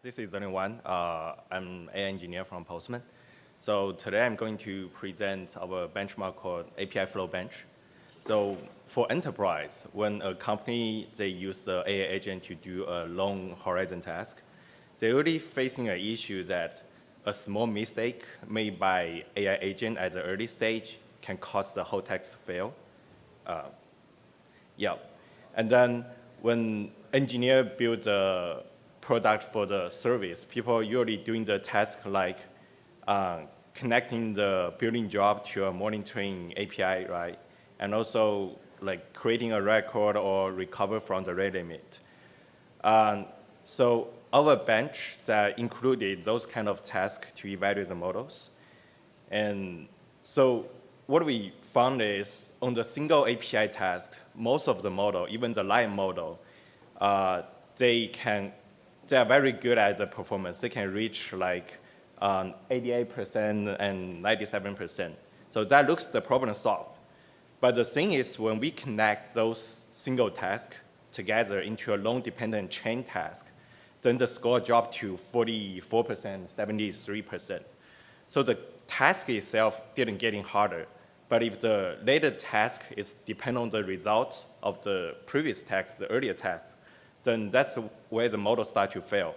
This is Zelin. I'm an engineer from Postman. So today I'm going to present our benchmark called API Flow Bench. So for enterprise, when a company, they use the AI agent to do a long horizon task, they're already facing an issue that a small mistake made by AI agent at the early stage can cause the whole task to fail. And then when engineer build a product for the service, people are usually doing the task like connecting the building job to a monitoring API, right? And also like creating a record or recover from the rate limit. So our bench that included those kind of tasks to evaluate the models. And so what we found is on the single API task, most of the model, even the live model, they are very good at the performance. They can reach like 88% and 97%. So that looks the problem solved. But the thing is, when we connect those single tasks together into a long dependent chain task, then the score dropped to 44%, 73%. So the task itself didn't get any harder. But if the later task is depend on the results of the previous task, the earlier task, then that's where the model start to fail.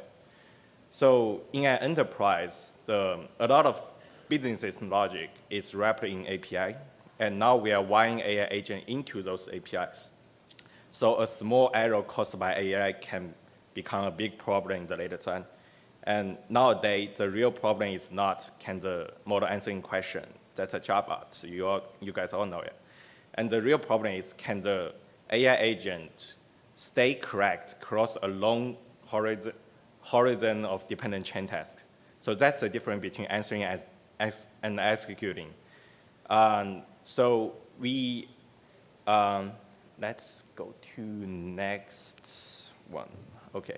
So in an enterprise, a lot of business logic is wrapped in API, and now we are wiring AI agent into those APIs. So a small error caused by AI can become a big problem in the later time. And nowadays, the real problem is not can the model answering question. That's a chatbot. You guys all know it. And the real problem is can the AI agent stay correct across a long horizon of dependent chain tasks. So that's the difference between answering and executing. So we, let's go to next one. Okay.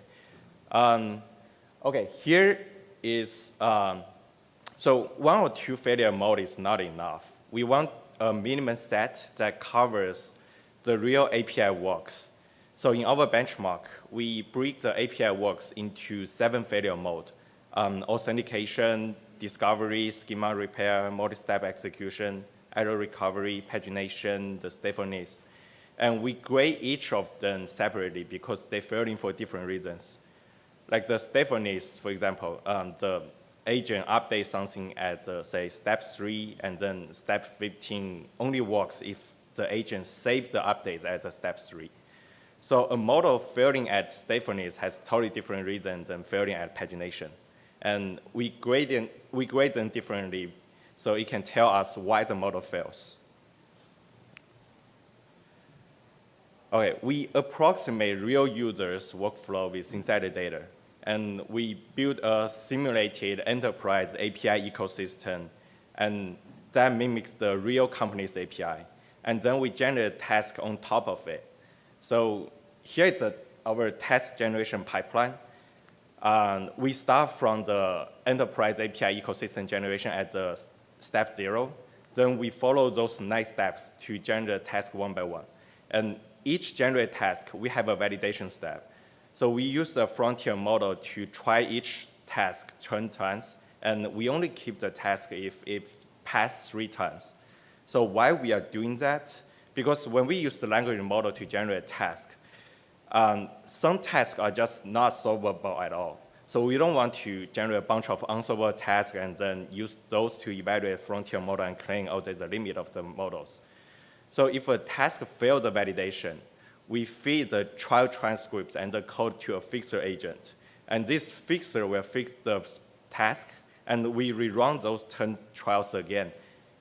Okay, here is, so one or two failure mode is not enough. We want a minimum set that covers the real API works. So in our benchmark, we break the API works into 7 failure modes: authentication, discovery, schema repair, multi-step execution, error recovery, pagination, the statelessness. And we grade each of them separately because they're failing for different reasons. Like the statelessness, for example, the agent updates something at, say, step 3, and then step 15 only works if the agent saved the updates at the step 3. So a model failing at statelessness has totally different reasons than failing at pagination. And we grade them differently so it can tell us why the model fails. Okay, we approximate real users' workflow with synthetic data. And we build a simulated enterprise API ecosystem, and that mimics the real company's API. And then we generate a task on top of it. So here is our task generation pipeline. We start from the enterprise API ecosystem generation at the step 0. Then we follow those 9 steps to generate a task one by one. And each generate task, we have a validation step. So we use the frontier model to try each task 10 times, and we only keep the task if it passed 3 times. So why we are doing that? Because when we use the language model to generate a task, some tasks are just not solvable at all. So we don't want to generate a bunch of unsolvable tasks and then use those to evaluate frontier model and claim, oh, there's a limit of the models. So if a task fails the validation, we feed the trial transcript and the code to a fixer agent. And this fixer will fix the task, and we rerun those 10 trials again.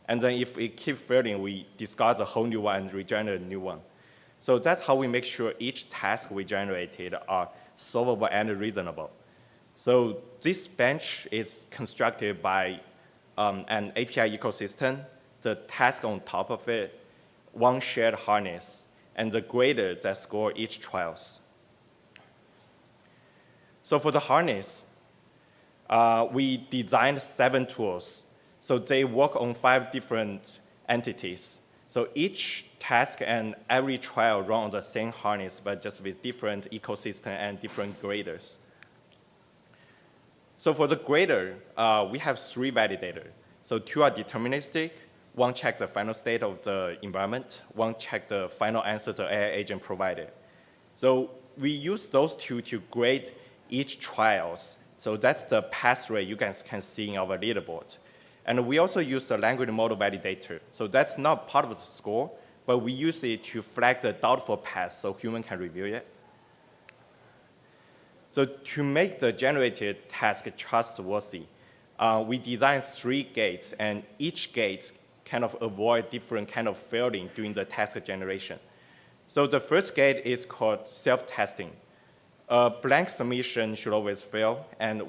And then if it keeps failing, we discard the whole new one and regenerate a new one. So that's how we make sure each task we generated are solvable and reasonable. So this bench is constructed by an API ecosystem, the task on top of it, one shared harness, and the grader that score each trials. So for the harness, we designed 7 tools. So they work on 5 different entities. So each task and every trial run on the same harness, but just with different ecosystem and different graders. So for the grader, we have 3 validators. So 2 are deterministic. One check the final state of the environment. One check the final answer the AI agent provided. So we use those 2 to grade each trials. So that's the pass rate you guys can see in our leaderboard. And we also use the language model validator. So that's not part of the score, but we use it to flag the doubtful pass so human can review it. So to make the generated task trustworthy, we designed 3 gates, and each gate kind of avoid different kind of failing during the task generation. So the first gate is called self-testing. A blank submission should always fail, and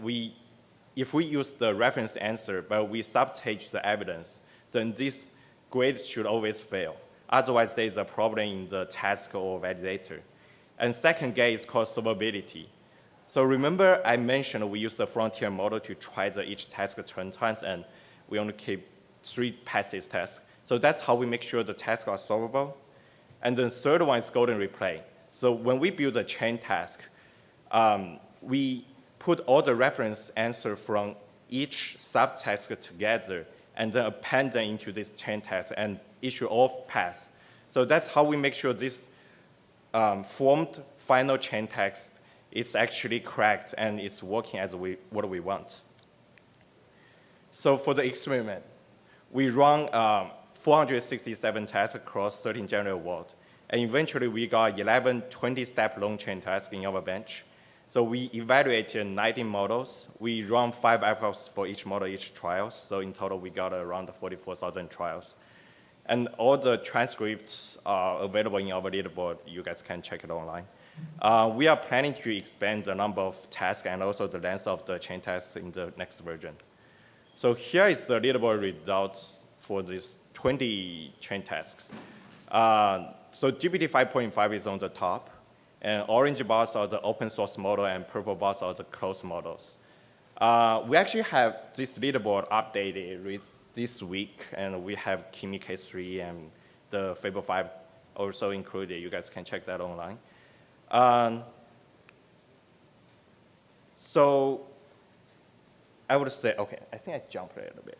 if we use the reference answer, but we substage the evidence, then this grade should always fail. Otherwise, there is a problem in the task or validator. And second gate is called solvability. So remember I mentioned we use the frontier model to try each task 10 times, and we only keep 3 passes tests. So that's how we make sure the tasks are solvable. And then third one is golden replay. So when we build a chain task, we put all the reference answer from each subtask together and then append them into this chain task and issue all pass. So that's how we make sure this formed final chain task is actually correct and it's working as what we want. So for the experiment, we run 467 tasks across 13 general world. And eventually we got 11 20-step long chain tasks in our bench. So we evaluated 19 models. We run 5 epochs for each model, each trial. So in total, we got around 44,000 trials. And all the transcripts are available in our leaderboard. You guys can check it online. We are planning to expand the number of tasks and also the length of the chain tasks in the next version. So here is the leaderboard results for these 20 chain tasks. So GPT 5.5 is on the top. And orange bars are the open source model, and purple bars are the closed models. We actually have this leaderboard updated this week, and we have Kimi K3 and the Fable 5 also included. You guys can check that online. So I would say, okay, I think I jumped a little bit,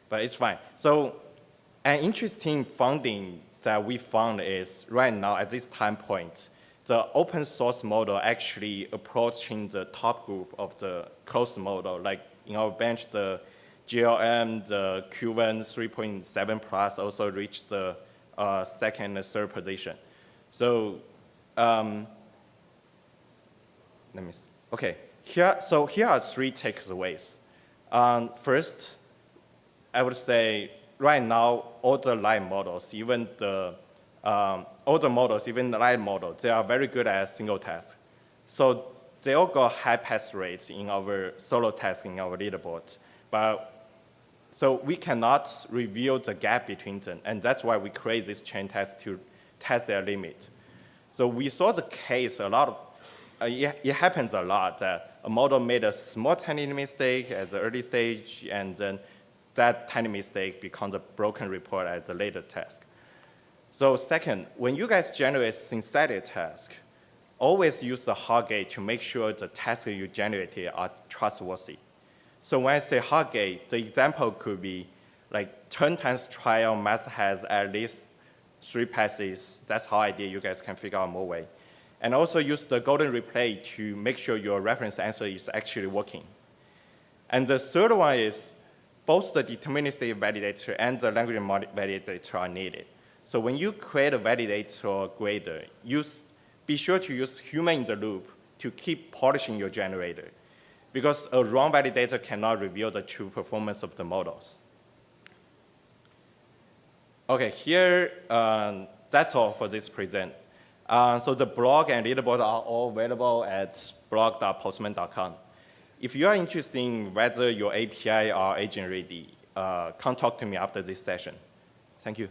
but it's fine. So an interesting finding that we found is right now at this time point, the open source model actually approaching the top group of the closed model. Like in our bench, the GLM, the Q1 3.7 plus also reached the second and third position. So let me see. Okay, here are 3 takeaways. First, I would say right now, all the live models, even the older models, even the live models, they are very good at single task. So they all got high pass rates in our solo task in our leaderboard. So we cannot reveal the gap between them, and that's why we create this chain test to test their limit. So we saw the case a lot. It happens a lot that a model made a small tiny mistake at the early stage, and then that tiny mistake becomes a broken report at the later task. So second, when you guys generate synthetic tasks, always use the hard gate to make sure the tasks you generated are trustworthy. So when I say hard gate, the example could be like 10 times trial must has at least 3 passes. That's how I did. You guys can figure out more way. And also use the golden replay to make sure your reference answer is actually working. And the third one is both the deterministic validator and the language model validator are needed. So when you create a validator or grader, be sure to use human in the loop to keep polishing your generator, because a wrong validator cannot reveal the true performance of the models. Okay, here, that's all for this present. So the blog and leaderboard are all available at blog.postman.com. If you are interested in whether your API are agent ready, come talk to me after this session. Thank you.